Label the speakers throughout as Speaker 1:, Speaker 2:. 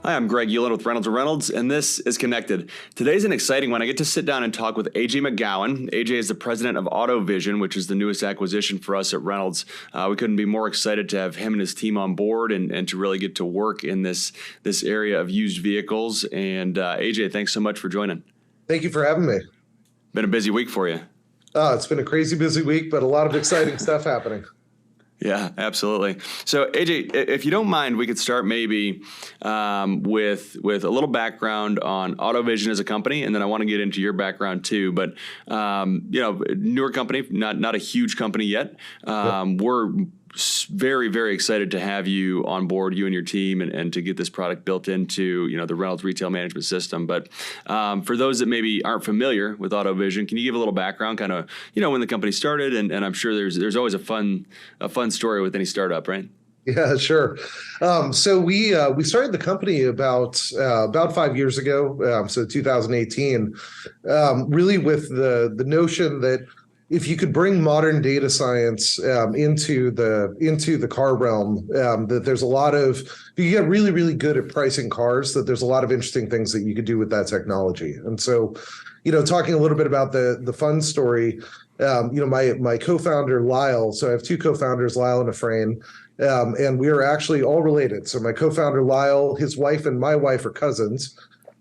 Speaker 1: Hi, I'm Greg Ullin with Reynolds, and this is Connected. Today's an exciting one. I get to sit down and talk with AJ McGowan. AJ is the president of AutoVision, which is the newest acquisition for us at Reynolds. We couldn't be more excited to have him and his team on board and to really get to work in this area of used vehicles. And AJ, thanks so much for joining.
Speaker 2: Thank you for having me.
Speaker 1: Been a busy week for you.
Speaker 2: It's been a crazy busy week, but a lot of exciting stuff happening.
Speaker 1: Yeah, absolutely. So, AJ, if you don't mind, we could start maybe with a little background on AutoVision as a company, and then I want to get into your background too. But newer company, not a huge company yet. We're very, very excited to have you on board, you and your team, and to get this product built into the Reynolds retail management system. But for those that maybe aren't familiar with AutoVision, can you give a little background, kind of when the company started? And I'm sure there's always a fun story with any startup, right?
Speaker 2: Yeah, sure. So we started the company about 5 years ago, so 2018, really with the notion that if you could bring modern data science into the car realm, that there's a lot of, if you get really, really good at pricing cars, that there's a lot of interesting things that you could do with that technology. And so, talking a little bit about the fun story, my co-founder Lyle, so I have two co-founders, Lyle and Efrain, and we are actually all related. So my co-founder Lyle, his wife and my wife are cousins.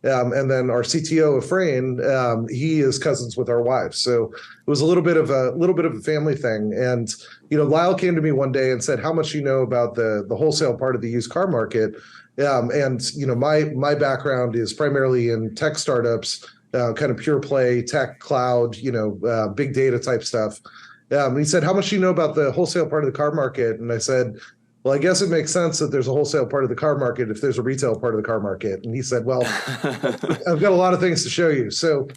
Speaker 2: And then our CTO, Efrain, he is cousins with our wives. So it was a little bit of a family thing. And, Lyle came to me one day and said, how much do you know about the wholesale part of the used car market? My background is primarily in tech startups, kind of pure play, tech, cloud, big data type stuff. And he said, how much do you know about the wholesale part of the car market? And I said, well, I guess it makes sense that there's a wholesale part of the car market if there's a retail part of the car market. And he said, well, I've got a lot of things to show you. So,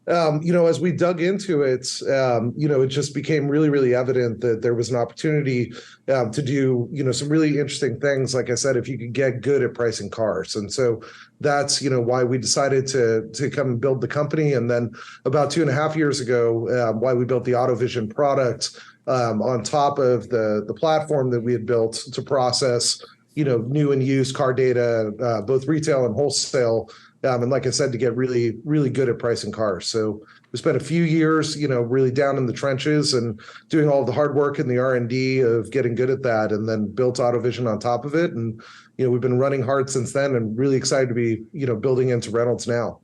Speaker 2: as we dug into it, it just became really, really evident that there was an opportunity to do, some really interesting things. Like I said, if you could get good at pricing cars. And so that's, why we decided to come and build the company. And then about 2.5 years ago, why we built the AutoVision product, on top of the platform that we had built to process, new and used car data, both retail and wholesale. And like I said, to get really, really good at pricing cars. So we spent a few years, really down in the trenches and doing all the hard work in the R&D of getting good at that, and then built AutoVision on top of it. And, we've been running hard since then, and really excited to be, building into Reynolds now.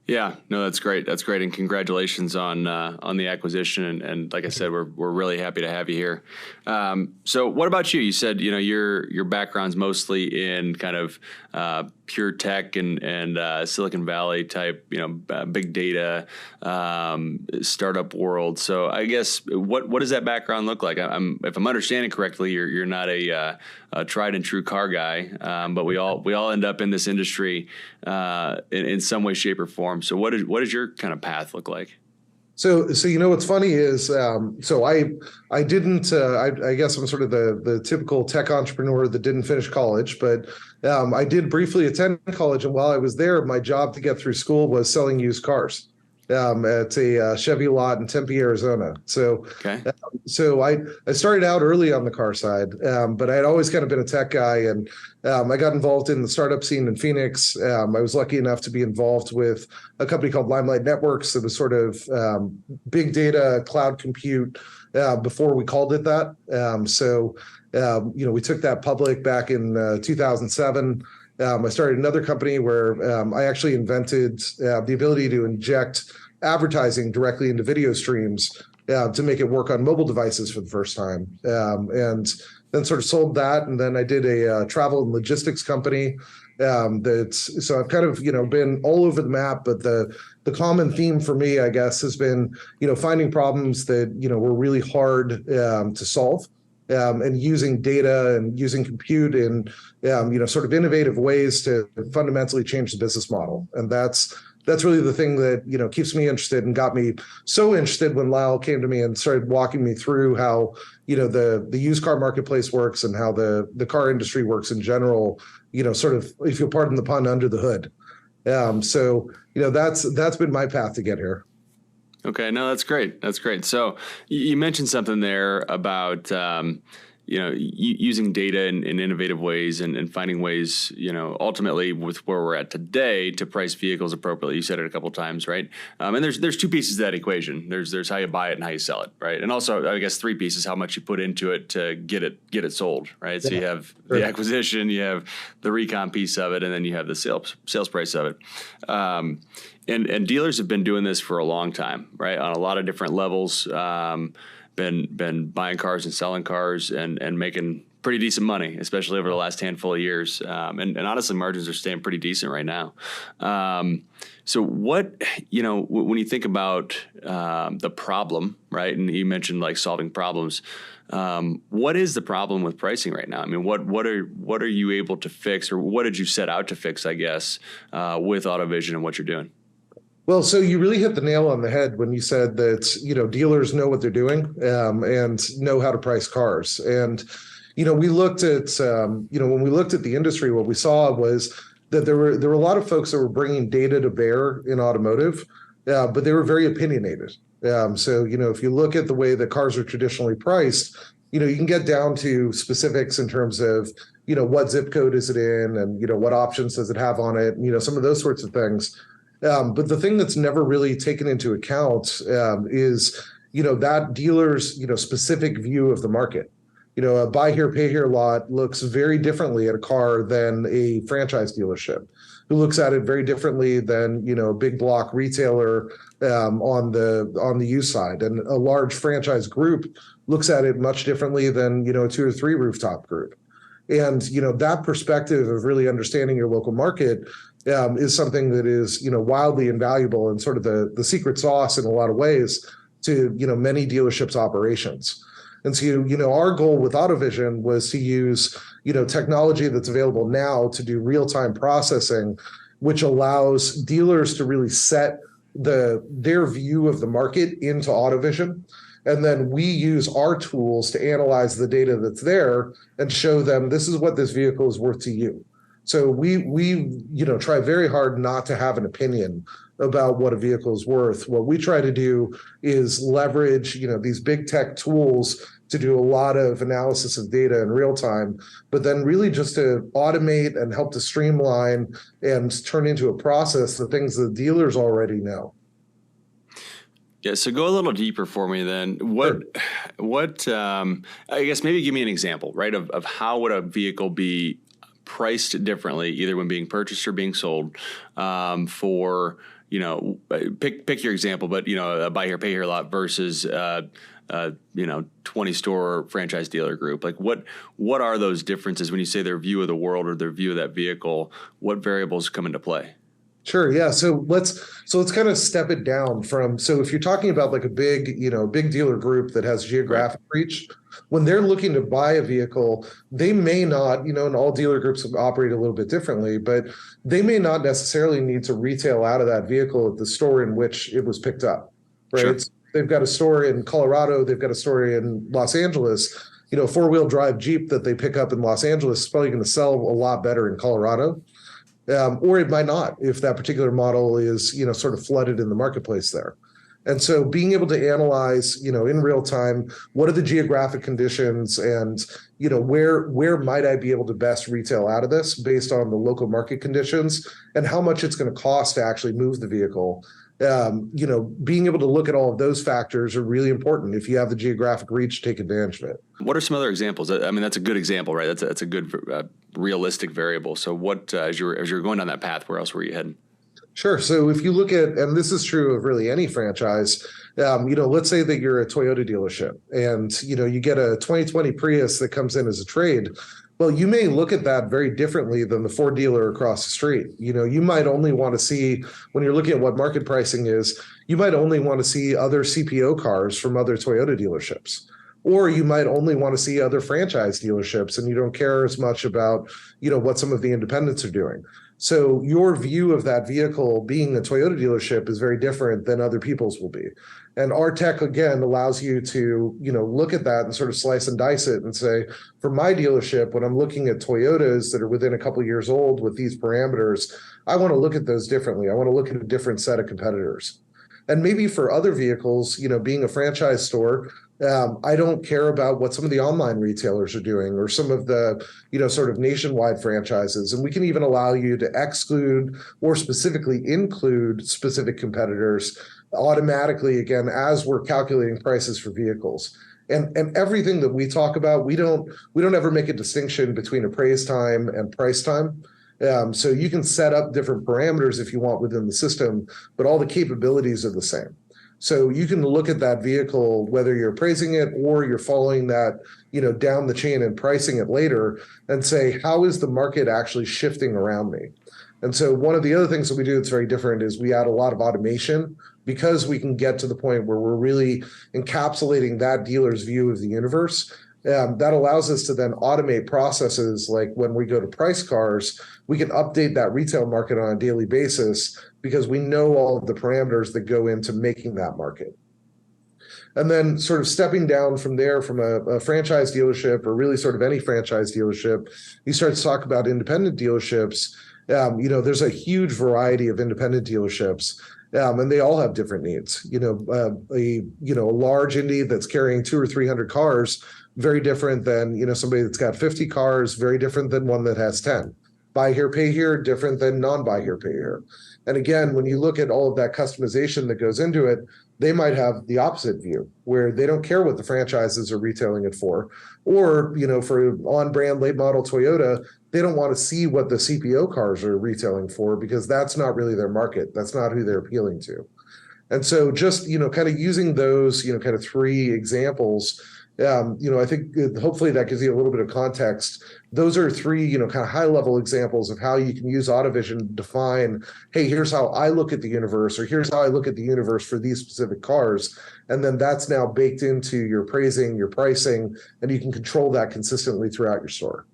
Speaker 1: Yeah, no, that's great. That's great, and congratulations on the acquisition. And like I said, we're really happy to have you here. So, what about you? You said your background's mostly in kind of pure tech and Silicon Valley type, big data startup world. So, I guess what does that background look like? If I'm understanding correctly, you're not a tried and true car guy, but we all end up in this industry in some way, shape, or form. So what does your kind of path look like?
Speaker 2: So what's funny is I didn't I guess I'm sort of the typical tech entrepreneur that didn't finish college, but I did briefly attend college, and while I was there, my job to get through school was selling used cars at a Chevy lot in Tempe, Arizona. So,
Speaker 1: okay.
Speaker 2: So I started out early on the car side, but I had always kind of been a tech guy, and I got involved in the startup scene in Phoenix. I was lucky enough to be involved with a company called Limelight Networks that was sort of big data, cloud compute before we called it that. We took that public back in 2007. I started another company where I actually invented the ability to inject advertising directly into video streams to make it work on mobile devices for the first time. And then sort of sold that. And then I did a travel and logistics company. So I've kind of, been all over the map, but the common theme for me, I guess, has been, finding problems that, were really hard to solve. And using data and using compute in, sort of innovative ways to fundamentally change the business model. And that's really the thing that, keeps me interested and got me so interested when Lyle came to me and started walking me through how, the used car marketplace works and how the car industry works in general, sort of, if you'll pardon the pun, under the hood. That's been my path to get here.
Speaker 1: Okay, no, that's great. That's great. So you mentioned something there about using data in innovative ways and finding ways, ultimately with where we're at today to price vehicles appropriately. You said it a couple of times, right? And there's two pieces to that equation. There's how you buy it and how you sell it, right? And also, I guess, three pieces: how much you put into it to get it sold, right? So you have the acquisition, you have the recon piece of it, and then you have the sales price of it. And dealers have been doing this for a long time, right? On a lot of different levels. Been buying cars and selling cars and making pretty decent money, especially over the last handful of years. And honestly, margins are staying pretty decent right now. So what, when you think about the problem, right? And you mentioned like solving problems. What is the problem with pricing right now? I mean, what are you able to fix, or what did you set out to fix, I guess, with AutoVision and what you're doing?
Speaker 2: Well, so you really hit the nail on the head when you said that, dealers know what they're doing and know how to price cars. And, we looked at, when we looked at the industry, what we saw was that there were a lot of folks that were bringing data to bear in automotive, but they were very opinionated. So, if you look at the way that cars are traditionally priced, you can get down to specifics in terms of, what zip code is it in and, what options does it have on it, some of those sorts of things. But the thing that's never really taken into account is, that dealer's, specific view of the market. A buy here, pay here lot looks very differently at a car than a franchise dealership, who looks at it very differently than, a big block retailer on the used side. And a large franchise group looks at it much differently than, a 2 or 3 rooftop group. And, that perspective of really understanding your local market is something that is, wildly invaluable and sort of the secret sauce in a lot of ways to, many dealerships' operations. And so, our goal with AutoVision was to use, technology that's available now to do real-time processing, which allows dealers to really set their view of the market into AutoVision. And then we use our tools to analyze the data that's there and show them this is what this vehicle is worth to you. So we try very hard not to have an opinion about what a vehicle is worth. What we try to do is leverage, these big tech tools to do a lot of analysis of data in real time, but then really just to automate and help to streamline and turn into a process the things that dealers already know.
Speaker 1: Yeah, so go a little deeper for me then. What I guess maybe give me an example, right, of how would a vehicle be priced differently, either when being purchased or being sold, for, pick your example, but, a buy here, pay here lot versus, 20 store franchise dealer group. Like what are those differences when you say their view of the world or their view of that vehicle? What variables come into play?
Speaker 2: Sure. Yeah. So let's kind of step it down from, so if you're talking about like a big dealer group that has geographic reach, when they're looking to buy a vehicle, they may not, and all dealer groups operate a little bit differently, but they may not necessarily need to retail out of that vehicle at the store in which it was picked up, right?
Speaker 1: Sure.
Speaker 2: They've got a store in Colorado, they've got a store in Los Angeles. A 4-wheel drive Jeep that they pick up in Los Angeles is probably going to sell a lot better in Colorado. Or it might not if that particular model is, sort of flooded in the marketplace there. And so being able to analyze, in real time, what are the geographic conditions and, where might I be able to best retail out of this based on the local market conditions and how much it's going to cost to actually move the vehicle. Being able to look at all of those factors are really important. If you have the geographic reach, take advantage of it. What
Speaker 1: are some other examples? I mean, that's a good example, right? That's a good realistic variable. So what, as you're going down that path, where else were you heading?
Speaker 2: Sure. So if you look at, and this is true of really any franchise, let's say that you're a Toyota dealership and, you get a 2020 Prius that comes in as a trade. Well, you may look at that very differently than the Ford dealer across the street. You might only want to see, when you're looking at what market pricing is, you might only want to see other CPO cars from other Toyota dealerships. Or you might only want to see other franchise dealerships and you don't care as much about, what some of the independents are doing. So your view of that vehicle being a Toyota dealership is very different than other people's will be. And our tech, again, allows you to, look at that and sort of slice and dice it and say, for my dealership, when I'm looking at Toyotas that are within a couple of years old with these parameters, I want to look at those differently. I want to look at a different set of competitors. And maybe for other vehicles, being a franchise store, I don't care about what some of the online retailers are doing or some of the, sort of nationwide franchises. And we can even allow you to exclude or specifically include specific competitors automatically, again, as we're calculating prices for vehicles. And everything that we talk about, we don't ever make a distinction between appraise time and price time. So you can set up different parameters if you want within the system, but all the capabilities are the same. So you can look at that vehicle, whether you're appraising it or you're following that, down the chain and pricing it later, and say, how is the market actually shifting around me? And so one of the other things that we do that's very different is we add a lot of automation because we can get to the point where we're really encapsulating that dealer's view of the universe. That allows us to then automate processes like when we go to price cars, we can update that retail market on a daily basis because we know all of the parameters that go into making that market. And then sort of stepping down from there from a franchise dealership or really sort of any franchise dealership, you start to talk about independent dealerships. There's a huge variety of independent dealerships. And they all have different needs. A large Indy that's carrying 200 or 300 cars, very different than somebody that's got 50 cars, very different than one that has 10. Buy here, pay here, different than non-buy here, pay here. And again, when you look at all of that customization that goes into it, they might have the opposite view where they don't care what the franchises are retailing it for. Or, for on-brand late model Toyota, they don't want to see what the CPO cars are retailing for because that's not really their market. That's not who they're appealing to. And so just, kind of using those, kind of three examples, I think hopefully that gives you a little bit of context. Those are three, kind of high level examples of how you can use AutoVision to define, hey, here's how I look at the universe, or here's how I look at the universe for these specific cars. And then that's now baked into your appraising, your pricing, and you can control that consistently throughout your store.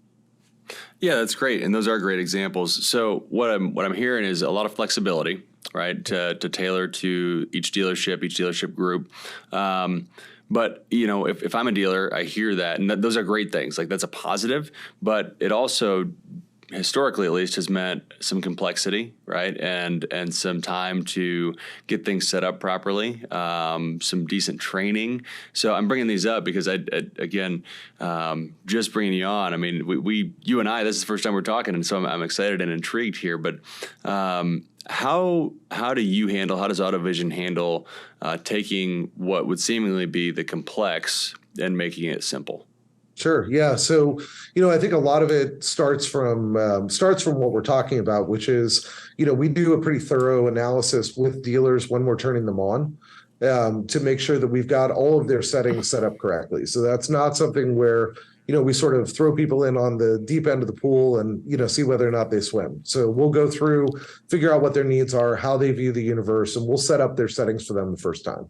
Speaker 1: Yeah, that's great. And those are great examples. So what I'm hearing is a lot of flexibility, right, to tailor to each dealership group. But, if I'm a dealer, I hear that, and those are great things. Like, that's a positive, but it also, historically at least, has meant some complexity, right? And some time to get things set up properly, some decent training. So I'm bringing these up because again, just bringing you on, I mean, you and I, this is the first time we're talking, and so I'm excited and intrigued here, but, how does AutoVision handle taking what would seemingly be the complex and making it simple?
Speaker 2: Sure. Yeah. So, I think a lot of it starts from what we're talking about, which is, we do a pretty thorough analysis with dealers when we're turning them on, to make sure that we've got all of their settings set up correctly. So that's not something where, we sort of throw people in on the deep end of the pool and, see whether or not they swim. So we'll go through, figure out what their needs are, how they view the universe, and we'll set up their settings for them the first time.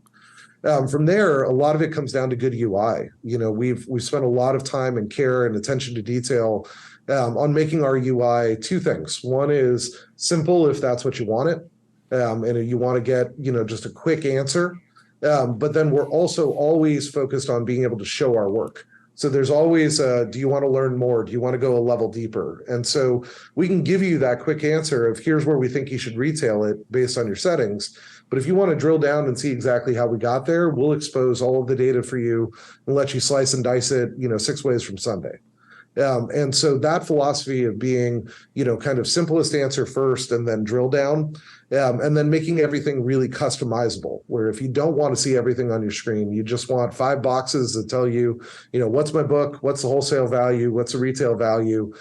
Speaker 2: From there, a lot of it comes down to good UI. We've spent a lot of time and care and attention to detail on making our UI two things. One is simple if that's what you want it, and you want to get just a quick answer. But then we're also always focused on being able to show our work. So there's always, do you want to learn more? Do you want to go a level deeper? And so we can give you that quick answer of here's where we think you should retail it based on your settings. But if you want to drill down and see exactly how we got there, we'll expose all of the data for you and let you slice and dice it, 6 ways from Sunday. And so that philosophy of being, kind of simplest answer first and then drill down, and then making everything really customizable, where if you don't want to see everything on your screen, you just want 5 boxes that tell you, what's my book, what's the wholesale value, what's the retail value.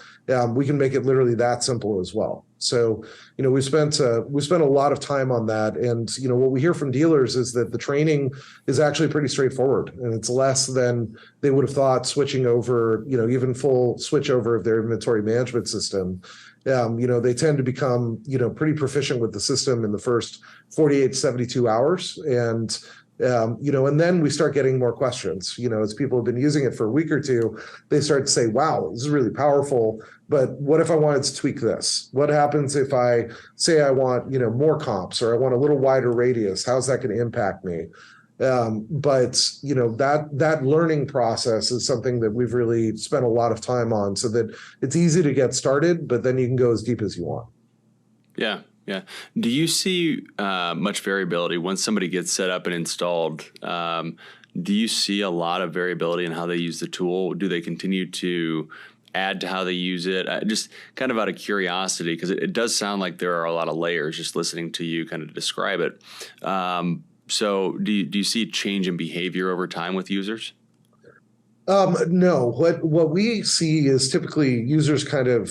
Speaker 2: We can make it literally that simple as well. So, we spent a lot of time on that. And, what we hear from dealers is that the training is actually pretty straightforward, and it's less than they would have thought switching over, even full switch over of their inventory management system. They tend to become, pretty proficient with the system in the first 48 to 72 hours. And then we start getting more questions, as people have been using it for a week or two, they start to say, wow, this is really powerful, but what if I wanted to tweak this? What happens if I say I want, more comps, or I want a little wider radius? How's that going to impact me? But that learning process is something that we've really spent a lot of time on, so that it's easy to get started, but then you can go as deep as you want.
Speaker 1: Yeah. Yeah. Do you see much variability once somebody gets set up and installed? Do you see a lot of variability in how they use the tool? Do they continue to add to how they use it? Just kind of out of curiosity, because it does sound like there are a lot of layers just listening to you kind of describe it. So do you see a change in behavior over time with users?
Speaker 2: No, what we see is typically users kind of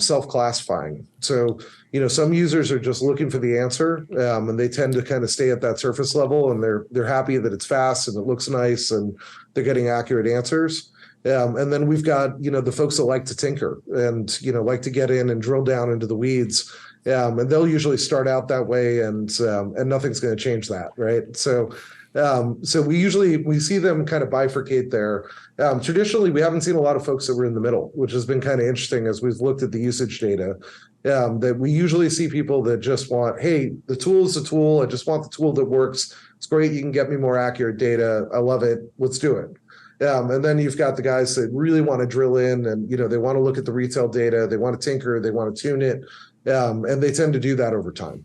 Speaker 2: self-classifying. So, some users are just looking for the answer, and they tend to kind of stay at that surface level, and they're happy that it's fast and it looks nice and they're getting accurate answers. And then we've got the folks that like to tinker and like to get in and drill down into the weeds. And they'll usually start out that way, and nothing's going to change that, right? So we see them kind of bifurcate there. Traditionally, we haven't seen a lot of folks that were in the middle, which has been kind of interesting as we've looked at the usage data. That we usually see people that just want, hey, the tool is a tool. I just want the tool that works. It's great. You can get me more accurate data. I love it. Let's do it. And then you've got the guys that really want to drill in, and they want to look at the retail data. They want to tinker. They want to tune it, and they tend to do that over time.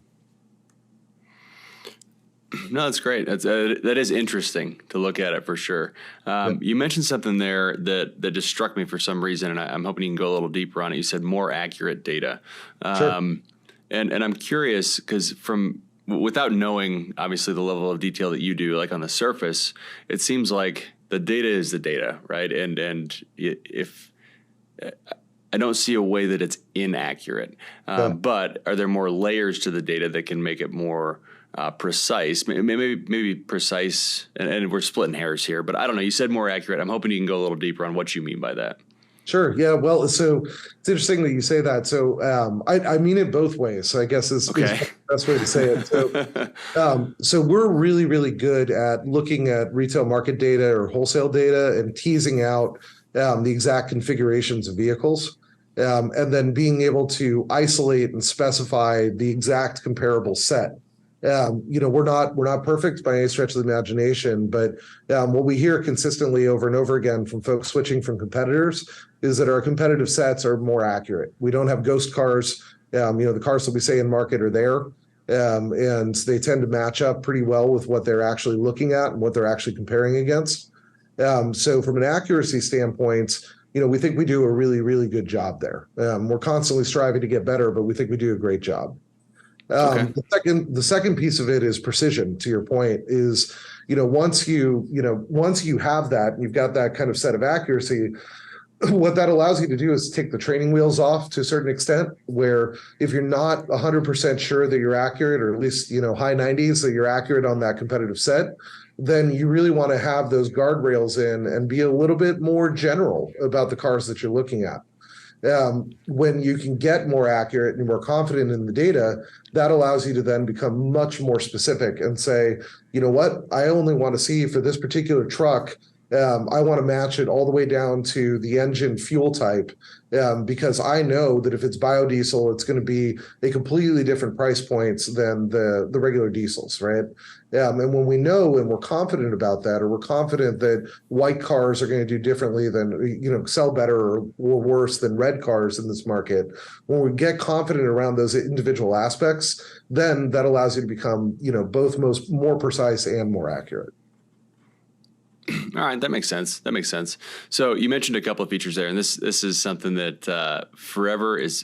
Speaker 1: No, that's great. That is interesting to look at it for sure. You mentioned something there that just struck me for some reason, and I'm hoping you can go a little deeper on it. You said more accurate data.
Speaker 2: Sure.
Speaker 1: And I'm curious because without knowing, obviously, the level of detail that you do, like on the surface, it seems like the data is the data, right? And if I don't see a way that it's inaccurate, but are there more layers to the data that can make it more precise, maybe precise, and we're splitting hairs here, but I don't know. You said more accurate. I'm hoping you can go a little deeper on what you mean by that.
Speaker 2: Sure. Yeah. Well, so it's interesting that you say that. So I mean it both ways. So I guess is the best way to say it. So we're really, really good at looking at retail market data or wholesale data and teasing out the exact configurations of vehicles. And then being able to isolate and specify the exact comparable set. We're not perfect by any stretch of the imagination, but what we hear consistently over and over again from folks switching from competitors is that our competitive sets are more accurate. We don't have ghost cars. The cars that we say in market are there, and they tend to match up pretty well with what they're actually looking at and what they're actually comparing against. So from an accuracy standpoint, we think we do a really, really good job there. We're constantly striving to get better, but we think we do a great job. The second piece of it is precision. To your point, is once you have that and you've got that kind of set of accuracy, what that allows you to do is take the training wheels off to a certain extent. Where if you're not 100% sure that you're accurate, or at least high 90s that you're accurate on that competitive set, then you really want to have those guardrails in and be a little bit more general about the cars that you're looking at. When you can get more accurate and more confident in the data, that allows you to then become much more specific and say, you know what, I only want to see for this particular truck, I want to match it all the way down to the engine fuel type, because I know that if it's biodiesel, it's going to be a completely different price points than the regular diesels, right? And when we know and we're confident about that, or we're confident that white cars are going to do differently than, sell better or worse than red cars in this market, when we get confident around those individual aspects, then that allows you to become, both more precise and more accurate.
Speaker 1: All right, that makes sense. So you mentioned a couple of features there, and this is something that forever is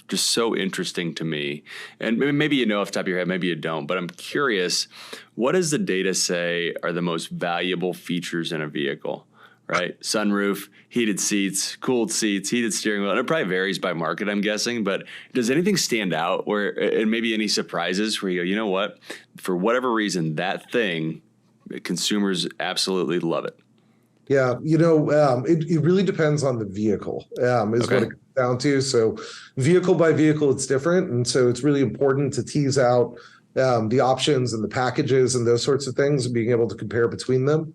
Speaker 1: just so interesting to me. And maybe off the top of your head, maybe you don't, but I'm curious, what does the data say are the most valuable features in a vehicle? Right? Sunroof, heated seats, cooled seats, heated steering wheel. And it probably varies by market, I'm guessing, but does anything stand out and maybe any surprises where you go, you know what, for whatever reason, that thing, consumers absolutely love it?
Speaker 2: Yeah, it really depends on the vehicle, what it comes down to. So vehicle by vehicle, it's different. And so it's really important to tease out the options and the packages and those sorts of things and being able to compare between them.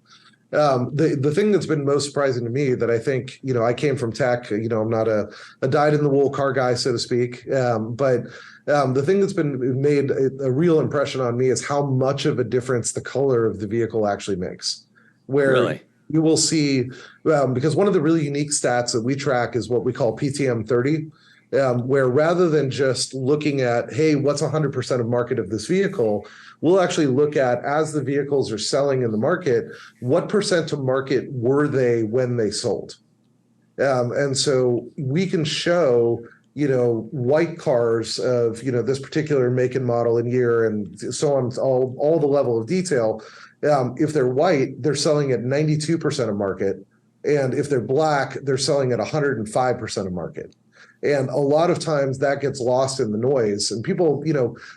Speaker 2: The thing that's been most surprising to me that I think, I came from tech, I'm not a dyed-in-the-wool car guy, so to speak. But the thing that's been made a real impression on me is how much of a difference the color of the vehicle actually makes. Where
Speaker 1: really?
Speaker 2: You will see, because one of the really unique stats that we track is what we call PTM 30. where rather than just looking at, hey, what's 100% of market of this vehicle, we'll actually look at, as the vehicles are selling in the market, what percent of market were they when they sold? And so we can show, white cars of, this particular make and model and year and so on, all the level of detail. If they're white, they're selling at 92% of market. And if they're black, they're selling at 105% of market. And a lot of times that gets lost in the noise. And people,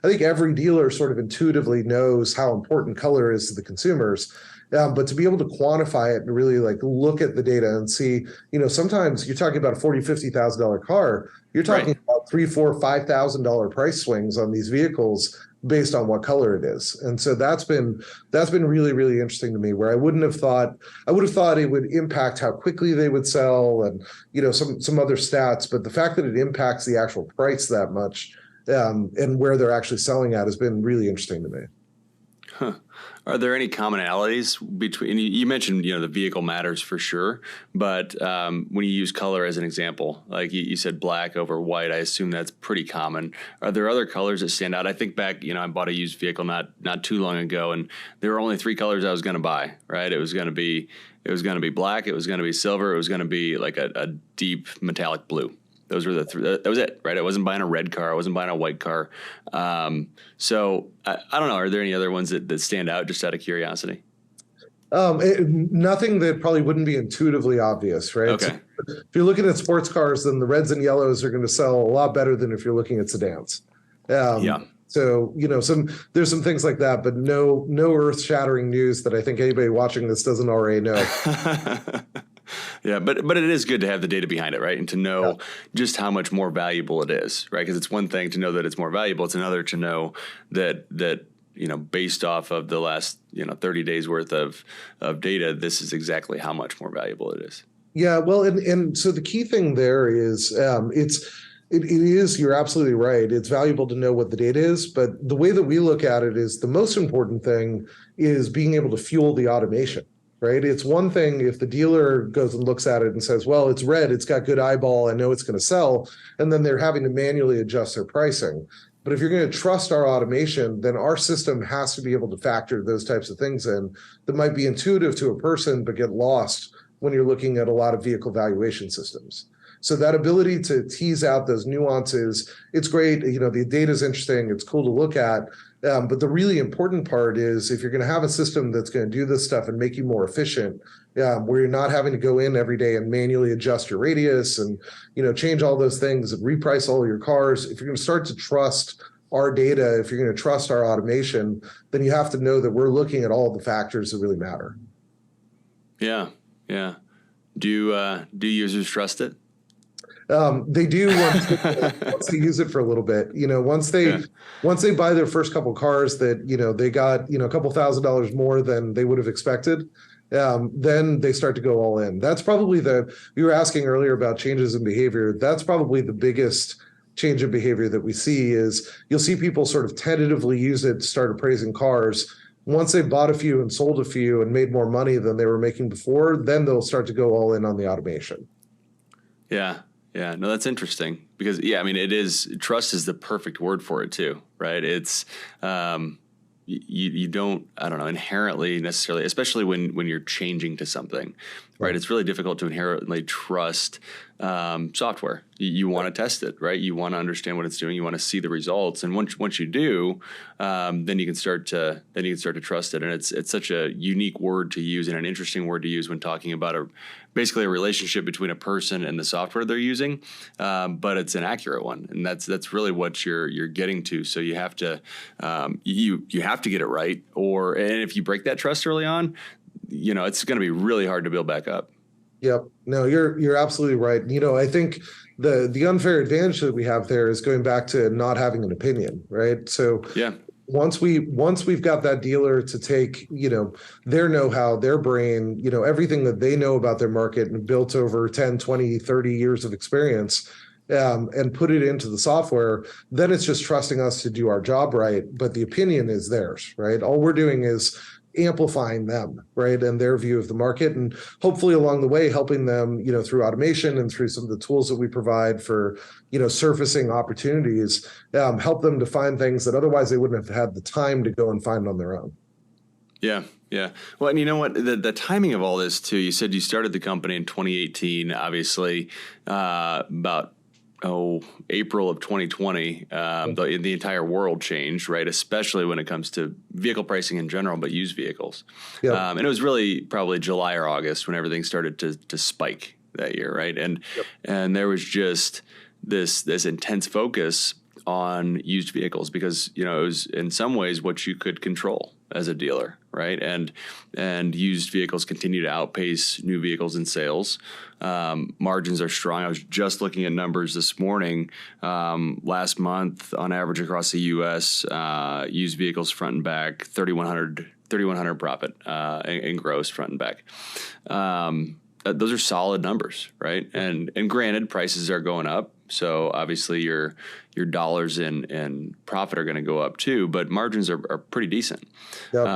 Speaker 2: I think every dealer sort of intuitively knows how important color is to the consumers. But to be able to quantify it and really like look at the data and see, sometimes you're talking about a $40,000, $50,000 car, you're talking about $3,000, $4,000, $5,000 price swings on these vehicles based on what color it is. And so that's been really, really interesting to me, where I would have thought it would impact how quickly they would sell and, some other stats, but the fact that it impacts the actual price that much and where they're actually selling at has been really interesting to me.
Speaker 1: Huh. Are there any commonalities between, you mentioned, the vehicle matters for sure, but when you use color as an example, like you said black over white, I assume that's pretty common. Are there other colors that stand out? I think back, I bought a used vehicle not too long ago, and there were only 3 colors I was going to buy, right? It was going to be black, it was going to be silver, it was going to be like a deep metallic blue. Those were the 3. That was it, right? I wasn't buying a red car. I wasn't buying a white car. So I don't know. Are there any other ones that stand out just out of curiosity?
Speaker 2: Nothing that probably wouldn't be intuitively obvious, right?
Speaker 1: Okay.
Speaker 2: So if you're looking at sports cars, then the reds and yellows are going to sell a lot better than if you're looking at sedans.
Speaker 1: Yeah.
Speaker 2: So, there's some things like that, but no earth-shattering news that I think anybody watching this doesn't already know.
Speaker 1: Yeah, but it is good to have the data behind it, right? And to know just how much more valuable it is, right? Because it's one thing to know that it's more valuable. It's another to know that based off of the last 30 days worth of data, this is exactly how much more valuable it is.
Speaker 2: Yeah, well, and so the key thing there is it is, you're absolutely right. It's valuable to know what the data is, but the way that we look at it is the most important thing is being able to fuel the automation. Right? It's one thing if the dealer goes and looks at it and says, well, it's red, it's got good eyeball, I know it's going to sell, and then they're having to manually adjust their pricing. But if you're going to trust our automation, then our system has to be able to factor those types of things in that might be intuitive to a person but get lost when you're looking at a lot of vehicle valuation systems. So that ability to tease out those nuances, it's great. The data is interesting. It's cool to look at. But the really important part is if you're going to have a system that's going to do this stuff and make you more efficient, where you're not having to go in every day and manually adjust your radius and, change all those things and reprice all your cars. If you're going to start to trust our data, if you're going to trust our automation, then you have to know that we're looking at all the factors that really matter. Yeah.
Speaker 1: Yeah. Do users trust it?
Speaker 2: They do once they use it for a little bit. Once they buy their first couple cars that they got a couple $1,000s more than they would have expected, then they start to go all in. That's probably you were asking earlier about changes in behavior. That's probably the biggest change in behavior that we see is you'll see people sort of tentatively use it to start appraising cars. Once they bought a few and sold a few and made more money than they were making before, then they'll start to go all in on the automation.
Speaker 1: Yeah. Yeah, no, that's interesting because, trust is the perfect word for it too, right? It's, you don't, I don't know, inherently necessarily, especially when you're changing to something, right? It's really difficult to inherently trust software. You want to test it, right? You want to understand what it's doing. You want to see the results, and once you do, then you can start to trust it. And it's such a unique word to use and an interesting word to use when talking about basically a relationship between a person and the software they're using. But it's an accurate one, and that's really what you're getting to. So you have to you have to get it right, and if you break that trust early on, it's going to be really hard to build back up.
Speaker 2: Yep. No, you're absolutely right. I think the unfair advantage that we have there is going back to not having an opinion, right? So
Speaker 1: yeah.
Speaker 2: Once we've got that dealer to take, their know-how, their brain, everything that they know about their market and built over 10, 20, 30 years of experience, and put it into the software, then it's just trusting us to do our job right. But the opinion is theirs, right? All we're doing is amplifying them, right, and their view of the market, and hopefully along the way helping them, through automation and through some of the tools that we provide for, surfacing opportunities, help them to find things that otherwise they wouldn't have had the time to go and find on their own.
Speaker 1: Yeah. Yeah. Well, and you know what, the timing of all this too, you said you started the company in 2018, obviously, about April of 2020, the entire world changed, right? Especially when it comes to vehicle pricing in general, but used vehicles.
Speaker 2: Yep.
Speaker 1: And it was really probably July or August when everything started to spike that year, right? And there was just this intense focus on used vehicles because, it was in some ways what you could control as a dealer, right? And used vehicles continue to outpace new vehicles in sales. Margins are strong. I was just looking at numbers this morning. Last month, on average across the U.S., used vehicles front and back, 3,100 profit in gross front and back. Those are solid numbers, right? And granted, prices are going up. So obviously your dollars in profit are going to go up too, but margins are pretty decent. Yep.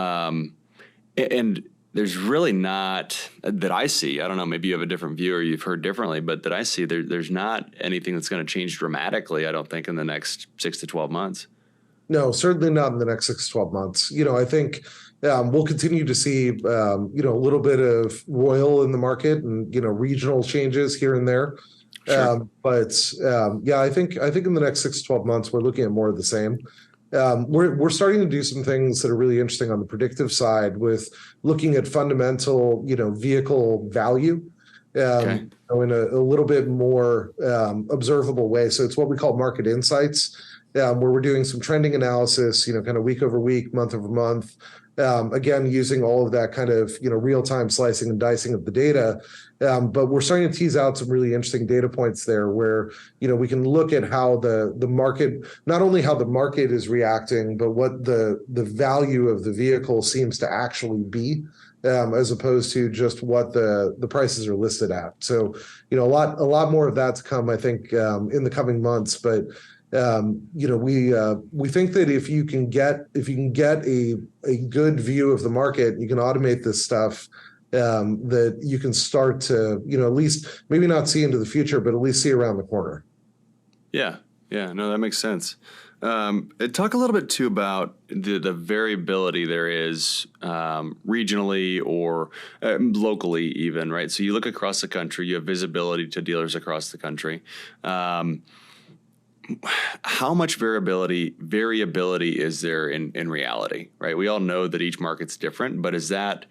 Speaker 1: And there's really not, that I see, I don't know, maybe you have a different view or you've heard differently, but that I see there's not anything that's going to change dramatically, I don't think, in the next 6 to 12 months.
Speaker 2: No, certainly not in the next 6 to 12 months. I think we'll continue to see, a little bit of oil in the market and, regional changes here and there. Sure. I think in the next 6 to 12 months, we're looking at more of the same. We're starting to do some things that are really interesting on the predictive side with looking at fundamental, vehicle value, in a little bit more observable way. So it's what we call market insights, where we're doing some trending analysis, kind of week over week, month over month. Again, using all of that kind of, real-time slicing and dicing of the data. But we're starting to tease out some really interesting data points there where, we can look at how the market, not only how the market is reacting, but what the value of the vehicle seems to actually be, as opposed to just what the prices are listed at. So, a lot more of that to come, I think, in the coming months. But we think that if you can get a good view of the market, you can automate this stuff, that you can start to, at least maybe not see into the future, but at least see around the corner. Yeah.
Speaker 1: No, that makes sense. Talk a little bit too about the variability there is regionally or locally even, right? So you look across the country, you have visibility to dealers across the country. How much variability is there in reality, right? We all know that each market's different, but is that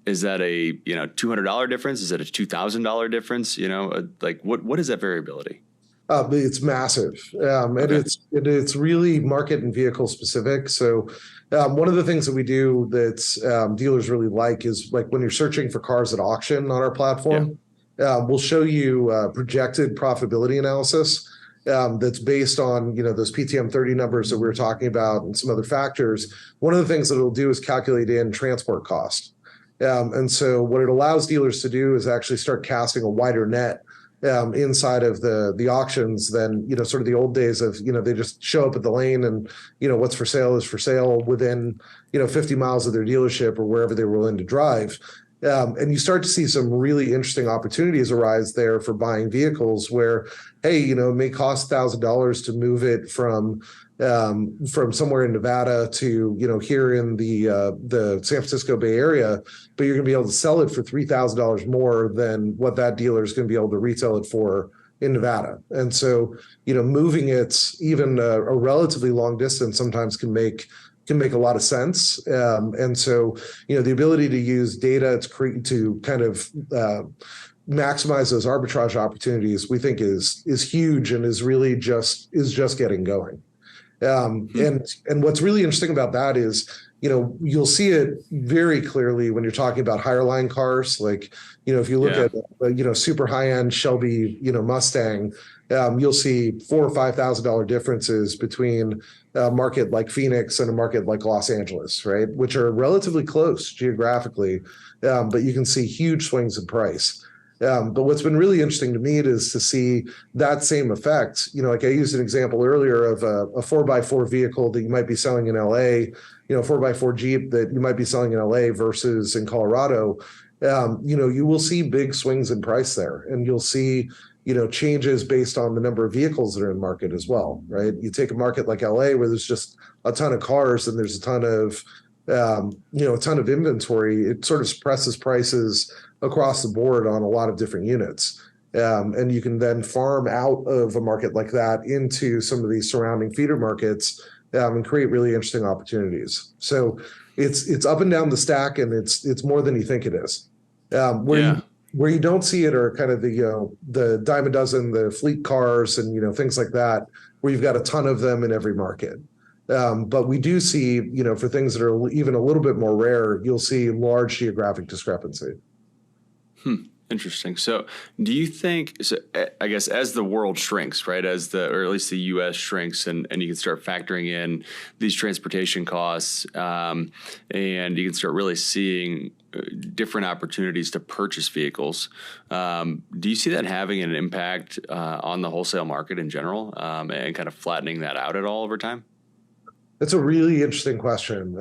Speaker 1: a $200 difference? Is it a $2,000 difference? What is that variability?
Speaker 2: It's massive, and it's really market and vehicle specific. So one of the things that we do that dealers really like is like when you're searching for cars at auction on our platform, we'll show you projected profitability analysis. That's based on, those PTM 30 numbers that we were talking about and some other factors. One of the things that it'll do is calculate in transport cost. And so what it allows dealers to do is actually start casting a wider net inside of the auctions than, sort of the old days of, they just show up at the lane and, what's for sale is for sale within, 50 miles of their dealership or wherever they were willing to drive. And you start to see some really interesting opportunities arise there for buying vehicles where, hey, it may cost $1,000 to move it from somewhere in Nevada to, here in the San Francisco Bay Area, but you're going to be able to sell it for $3,000 more than what that dealer is going to be able to retail it for in Nevada. And so, moving it even a relatively long distance sometimes can make a lot of sense. And so, the ability to use data to kind of maximize those arbitrage opportunities, we think is huge and is really just getting going. And what's really interesting about that is, you'll see it very clearly when you're talking about higher line cars. Like, if you look at, super high end Shelby, Mustang, you'll see $4,000 or $5,000 differences between a market like Phoenix and a market like Los Angeles, right? Which are relatively close geographically, but you can see huge swings in price. But what's been really interesting to me is to see that same effect. Like I used an example earlier of a 4x4 vehicle that you might be selling in LA, 4x4 Jeep that you might be selling in LA versus in Colorado. You will see big swings in price there, and you'll see changes based on the number of vehicles that are in market as well, right? You take a market like LA where there's just a ton of cars and there's a ton of inventory. It sort of suppresses prices across the board on a lot of different units. And you can then farm out of a market like that into some of these surrounding feeder markets and create really interesting opportunities. So it's up and down the stack, and it's more than you think it is. Where you don't see it are kind of the dime a dozen, the fleet cars and things like that, where you've got a ton of them in every market. But we do see, for things that are even a little bit more rare, you'll see large geographic discrepancy.
Speaker 1: Interesting. So do you think, I guess, as the world shrinks, right, or at least the U.S. shrinks, and you can start factoring in these transportation costs, and you can start really seeing different opportunities to purchase vehicles. Do you see that having an impact on the wholesale market in general, and kind of flattening that out at all over time?
Speaker 2: That's a really interesting question.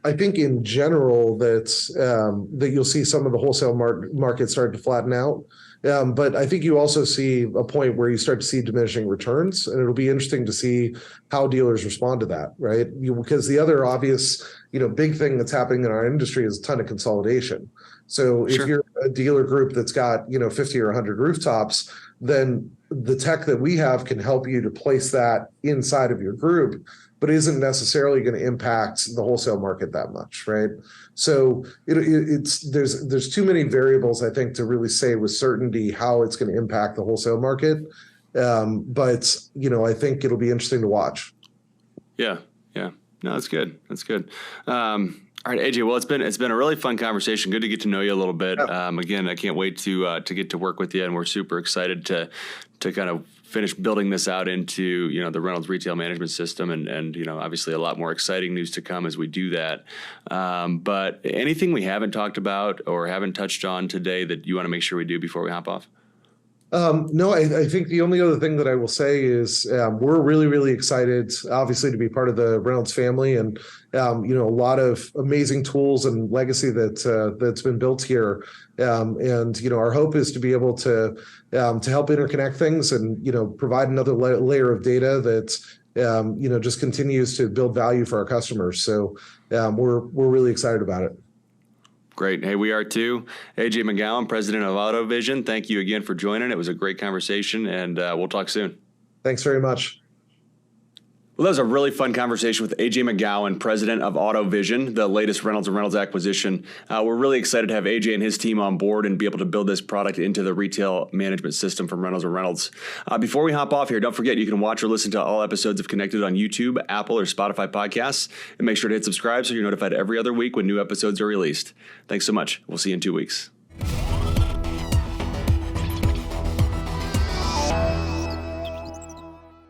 Speaker 2: I think in general that you'll see some of the wholesale market start to flatten out. But I think you also see a point where you start to see diminishing returns, and it'll be interesting to see how dealers respond to that, right? Because the other obvious, big thing that's happening in our industry is a ton of consolidation. So if you're a dealer group that's got, 50 or 100 rooftops, then the tech that we have can help you to place that inside of your group, but isn't necessarily going to impact the wholesale market that much, right? So there's too many variables, I think, to really say with certainty how it's going to impact the wholesale market. But I think it'll be interesting to watch.
Speaker 1: Yeah. No, that's good. All right, AJ. Well, it's been a really fun conversation. Good to get to know you a little bit. Again, I can't wait to get to work with you, and we're super excited to kind of finish building this out into the Reynolds retail management system, and obviously a lot more exciting news to come as we do that. But anything we haven't talked about or haven't touched on today that you want to make sure we do before we hop off?
Speaker 2: No, I think the only other thing that I will say is we're really, really excited, obviously, to be part of the Reynolds family, and a lot of amazing tools and legacy that's been built here. And our hope is to be able to help interconnect things and provide another layer of data that just continues to build value for our customers. So we're really excited about it.
Speaker 1: Great. Hey, we are too. AJ McGowan, president of AutoVision. Thank you again for joining. It was a great conversation, and we'll talk soon.
Speaker 2: Thanks very much.
Speaker 1: Well, that was a really fun conversation with AJ McGowan, president of AutoVision, the latest Reynolds and Reynolds acquisition. We're really excited to have AJ and his team on board and be able to build this product into the retail management system from Reynolds and Reynolds. Before we hop off here, don't forget you can watch or listen to all episodes of Connected on YouTube, Apple, or Spotify podcasts, and make sure to hit subscribe so you're notified every other week when new episodes are released. Thanks so much. We'll see you in 2 weeks.